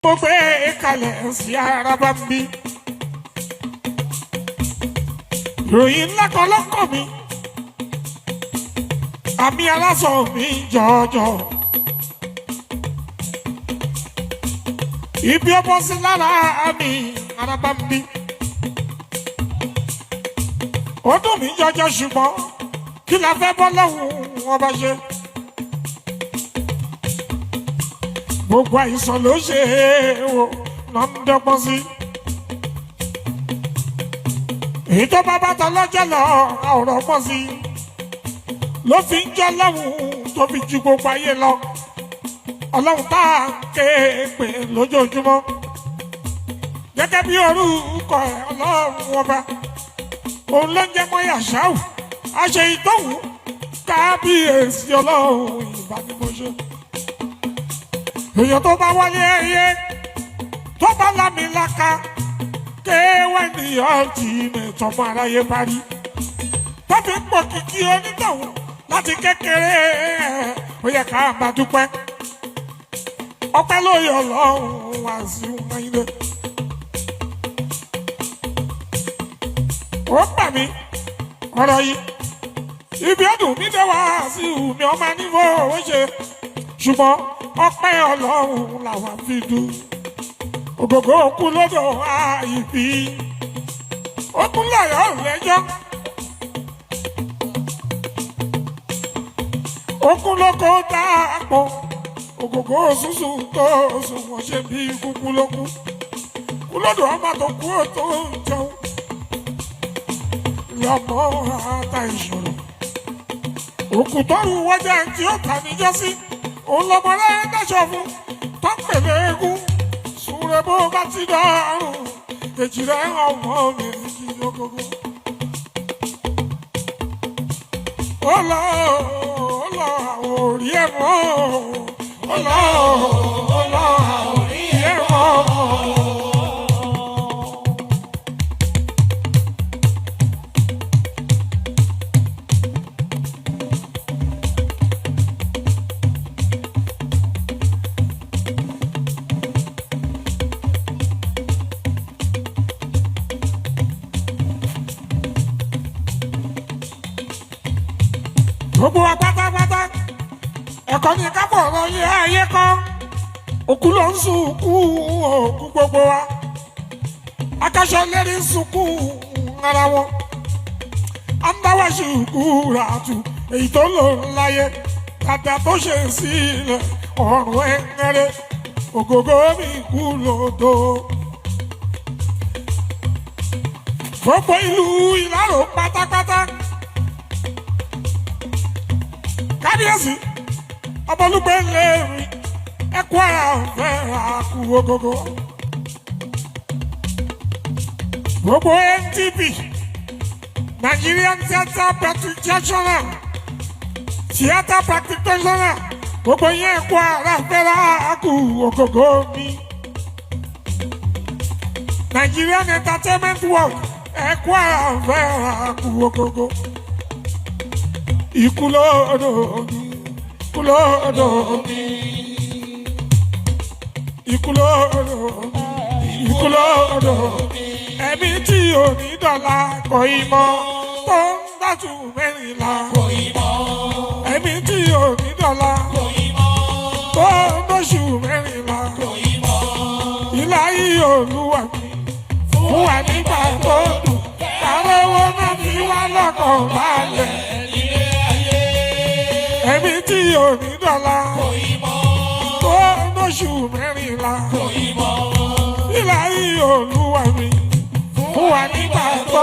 mo gbé kalẹ̀ sí Araba ń bí. ìròyìn ńlá kan lọ́kàn mi àmì aláṣọ mi jọjọ. ibi ó bọ́ sí lára àmì Araba ń bí. ó dùn mí jọjọ ṣùgbọ́n kí la fẹ́ bọ́ lọ́hùn ọba ṣe. gbogbo àìsàn ló ṣe é o lọ ń dọ́gbọ́n sí. èyí tó bá bá tán lọ́jọ́ lọ ọ̀rọ̀ pọ̀ sí i ló fi ń jọ́ lọ́hùn tó fi ju gbogbo ayé lọ. ọlọ́run tá à ń ké pè lójoojúmọ́ gẹ́gẹ́ bí orúkọ ọlọ́run ọba òun ló ń jẹ́ mọ́yà ṣáù àṣẹ ìtọ́hùn kábíyèsí ọlọ́run ìbánimọ̀ṣẹ́. èèyàn tó bá wálé ẹyẹ tó bá lámìlaka kéwẹ́ ní ọtí mẹ́tọ́mọ́ aráyé parí tó fi ń pọ̀ kìkì onítọ̀hún láti kékeré ó yẹ ká máa dúpẹ́ ọpẹ́ ló yọ lọ́hùn wá sí ọmọdé. ó gbà mí ọ̀rọ̀ yìí ibi ọdún mi dé wá sí mi ọmọ nífò ó ṣe ṣùgbọ́n ọpẹ́ ọlọ́run làwọn fi dùn. ògògó òkú lọ́dọ̀ àìbí òkú lọ́yọ̀ lẹ́jọ́ òkú lóko dáàpọ̀ ògògó òṣùṣù tó sùn wọ́n ṣe bí kúkú lókú kú lọ́dọ̀ ọmọ tó kú tó ń jẹun lọ́mọ ata ìṣòro òkú tọ́rù wọ́jà tí ó kà níjọ́sí òun lọ́mọ rẹ̀ dáṣọ fún tọ́pẹ̀lẹ̀ eégún súnrẹ bó bá ti dọ́rùn èjì rẹ̀ ọmọ mi kí lókòkò. ó lọ àwọn orí ẹ̀ mọ́ ó lọ àwọn orí ẹ̀ mọ́. gbogbo wa pátápátá ẹ̀kọ́ ní kápọ̀ ọ̀rọ̀ yẹ ayé kọ́ òkú ló ń sunkún òkú gbogbo wa akẹ́sọ̀ lérí ń sunkún ara wọn andáwà sunkún ràtù èyí tó lò láyé dada tó ṣe sílẹ̀ ọ̀rùn ẹ̀ńgẹ́rẹ́ ògógó mi kú lòdò. gbogbo ìlú Ìlárò pátápátá kábíyèsí ọmọlúgbẹ lẹ́rìn ẹkú ara ọ̀fẹ́ àkú ogogo. gbogbo NTP Nigerian Theatre Practitioner gbogbo yẹn ẹkú ara ọ̀fẹ́ àkú ogogo mi. Nigerian Entertainment World ẹkú ara ọ̀fẹ́ àkú ogogo. Ikú lọ́dọ̀ mi, ikú lọ́dọ̀ mi, ikú lọ́dọ̀ mi, ikú lọ́dọ̀ mi. Ẹ̀mí tí ò ní dọ̀la kò ì mọ̀ tó ń dájú mẹ́rìnlá kò ì mọ̀. Ẹ̀mí tí ò ní dọ̀la kò ì mọ̀ tó ń dóṣù mẹ́rìnlá kò ì mọ̀. Ìláyé Olúwa mi fún wa nígbà tó dùn káwé owó náà fi wá lọ́kàn balẹ̀. Ẹ̀mí tí ò ní dọ̀la tó lóṣù mẹ́rìnlá ìlàyé Olúwa mi fún wa nígbà tó